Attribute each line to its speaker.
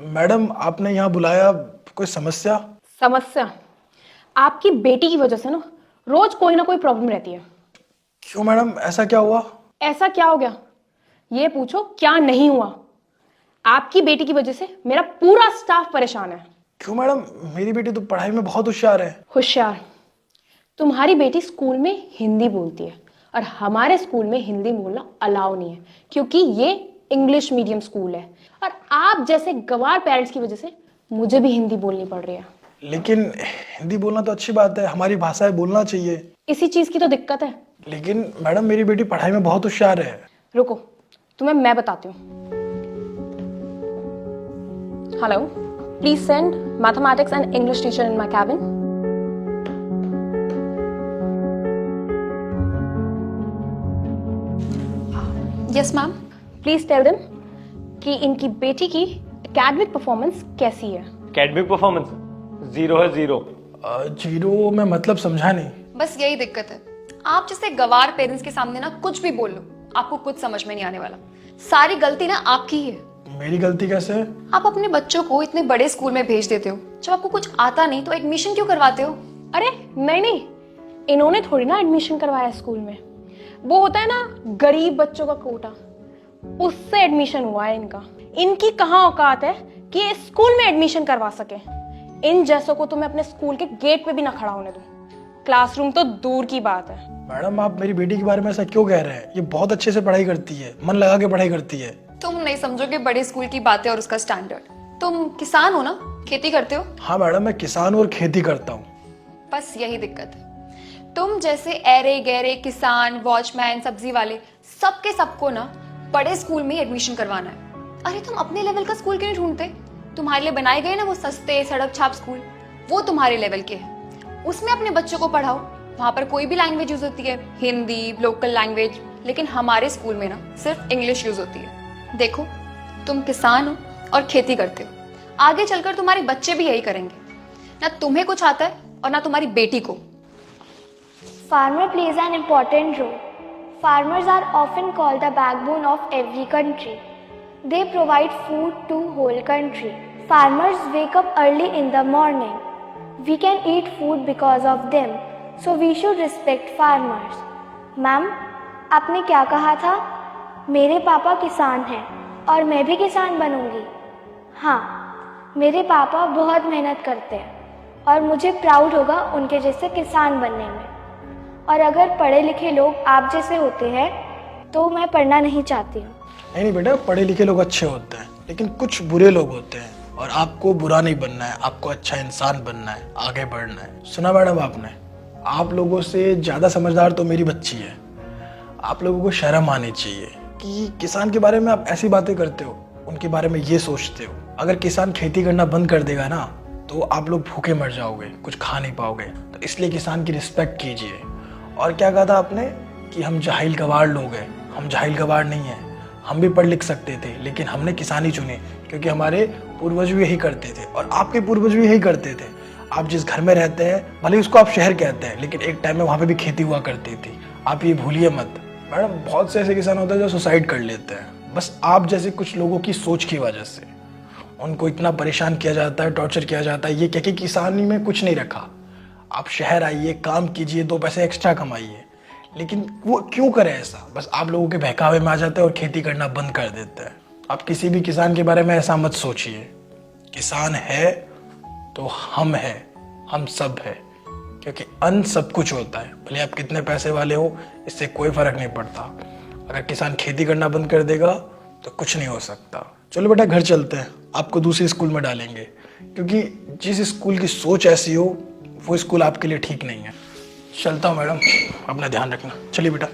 Speaker 1: Madam आपने यहाँ बुलाया, कोई समस्या?
Speaker 2: समस्या? आपकी बेटी की वजह से ना रोज कोई ना कोई प्रॉब्लम रहती है।
Speaker 1: क्यों मैडम, ऐसा क्या हुआ?
Speaker 2: ऐसा क्या हो गया ये पूछो, क्या नहीं हुआ। आपकी बेटी की वजह से मेरा पूरा स्टाफ परेशान है।
Speaker 1: क्यों मैडम, मेरी बेटी तो पढ़ाई में बहुत होशियार है।
Speaker 2: होशियार? तुम्हारी बेटी स्कूल में हिंदी बोलती है और हमारे स्कूल में हिंदी बोलना अलाउ नहीं है क्योंकि ये इंग्लिश मीडियम स्कूल है। और आप जैसे गंवार पेरेंट्स की वजह से मुझे भी हिंदी बोलनी पड़ रही है।
Speaker 1: लेकिन हिंदी बोलना तो अच्छी बात है, हमारी भाषा है, बोलना चाहिए।
Speaker 2: इसी चीज की तो दिक्कत है।
Speaker 1: लेकिन मैडम मेरी बेटी पढ़ाई में बहुत होशियार है।
Speaker 2: रुको, तुम्हें मैं बताती हूँ। Hello, please send mathematics and English teacher in my cabin.
Speaker 3: Yes ma'am.
Speaker 2: Please tell them कि इनकी बेटी की एकेडमिक परफॉर्मेंस कैसी है।
Speaker 4: एकेडमिक परफॉर्मेंस 0 है 0।
Speaker 1: जीरो में मतलब समझा नहीं।
Speaker 3: बस यही दिक्कत है, आप जैसे गवार पेरेंट्स के सामने ना कुछ भी बोल लो, आपको कुछ समझ में नहीं आने वाला। सारी गलती ना आपकी ही है।
Speaker 1: मेरी गलती कैसे है?
Speaker 3: आप अपने बच्चों को इतने बड़े स्कूल में भेज देते हो, जब आपको कुछ आता नहीं तो एडमिशन क्यों करवाते हो?
Speaker 2: अरे नहीं, इन्होंने थोड़ी ना एडमिशन करवाया स्कूल में। वो होता है ना गरीब बच्चों का कोटा, उससे एडमिशन हुआ है इनका। इनकी कहाँ औकात है कि ये स्कूल में एडमिशन करवा सके। इन जैसों को तो मैं अपने स्कूल के गेट पे भी ना खड़ा होने दूं, क्लासरूम तो दूर की बात है।
Speaker 1: मैडम आप मेरी बेटी के बारे में ऐसा क्यों कह रहे हैं? ये बहुत अच्छे से पढ़ाई करती है, मन लगा के पढ़ाई करती है।
Speaker 3: तुम नहीं समझोगे बड़े स्कूल की बातें और उसका स्टैंडर्ड। तुम किसान हो ना, खेती करते हो।
Speaker 1: हाँ मैडम, मैं किसान और खेती करता हूँ।
Speaker 3: बस यही दिक्कत है, तुम जैसे ऐरे गहरे किसान, वॉचमैन, सब्जी वाले सबके सबको ना बड़े स्कूल में एडमिशन करवाना है। अरे तुम अपने लेवल का स्कूल क्यों नहीं ढूंढते? तुम्हारे लिए बनाए गए ना वो सस्ते सड़क छाप स्कूल, वो तुम्हारे लेवल के हैं। उसमें अपने बच्चों को पढ़ाओ। वहां पर कोई भी लैंग्वेज यूज होती है, हिंदी, लोकल लैंग्वेज, लेकिन हमारे स्कूल में ना सिर्फ इंग्लिश यूज होती है। देखो, तुम किसान हो और खेती करते हो, आगे चलकर तुम्हारे बच्चे भी यही करेंगे। ना तुम्हें कुछ आता है और ना तुम्हारी बेटी को।
Speaker 5: Farmer plays an important role. Farmers are often called the backbone of every country. They provide food to whole country. Farmers wake up early in the morning. We can eat food because of them. So we should respect farmers. Ma'am, आपने क्या कहा था? मेरे पापा किसान हैं और मैं भी किसान बनूंगी। हाँ, मेरे पापा बहुत मेहनत करते हैं और मुझे प्राउड होगा उनके जैसे किसान बनने में। और अगर पढ़े लिखे लोग आप जैसे होते हैं तो मैं पढ़ना नहीं चाहती हूँ।
Speaker 1: नहीं बेटा, पढ़े लिखे लोग अच्छे होते हैं, लेकिन कुछ बुरे लोग होते हैं और आपको बुरा नहीं बनना है, आपको अच्छा इंसान बनना है, आगे बढ़ना है। सुना मैडम आपने? आप लोगों से ज़्यादा समझदार तो मेरी बच्ची है। आप लोगों को शर्म आनी चाहिए कि किसान के बारे में आप ऐसी बातें करते हो, उनके बारे में ये सोचते हो। अगर किसान खेती करना बंद कर देगा ना तो आप लोग भूखे मर जाओगे, कुछ खा नहीं पाओगे। तो इसलिए किसान की रिस्पेक्ट कीजिए। और क्या कहा था आपने कि हम जाहिल गवार लोग हैं? हम जाहिल गवार नहीं हैं, हम भी पढ़ लिख सकते थे, लेकिन हमने किसानी चुनी क्योंकि हमारे पूर्वज भी यही करते थे और आपके पूर्वज भी यही करते थे। आप जिस घर में रहते हैं, भले उसको आप शहर कहते हैं, लेकिन एक टाइम में वहाँ पे भी खेती हुआ करती थी। आप ये भूलिए मत। मैडम बहुत से ऐसे किसान होते हैं जो सुसाइड कर लेते हैं, बस आप जैसे कुछ लोगों की सोच की वजह से। उनको इतना परेशान किया जाता है, टॉर्चर किया जाता है, ये क्या कि किसानी में कुछ नहीं रखा। आप शहर आइए, काम कीजिए, 2 पैसे एक्स्ट्रा कमाइए। लेकिन वो क्यों करें ऐसा? बस आप लोगों के बहकावे में आ जाते हैं और खेती करना बंद कर देते हैं। आप किसी भी किसान के बारे में ऐसा मत सोचिए। किसान है तो हम हैं, हम सब है, क्योंकि अन्न सब कुछ होता है। भले आप कितने पैसे वाले हो, इससे कोई फर्क नहीं पड़ता। अगर किसान खेती करना बंद कर देगा तो कुछ नहीं हो सकता। चलो बेटा घर चलते हैं, आपको दूसरे स्कूल में डालेंगे, क्योंकि जिस स्कूल की सोच ऐसी हो वो स्कूल आपके लिए ठीक नहीं है। चलता हूँ मैडम, अपना ध्यान रखना। चलिए बेटा।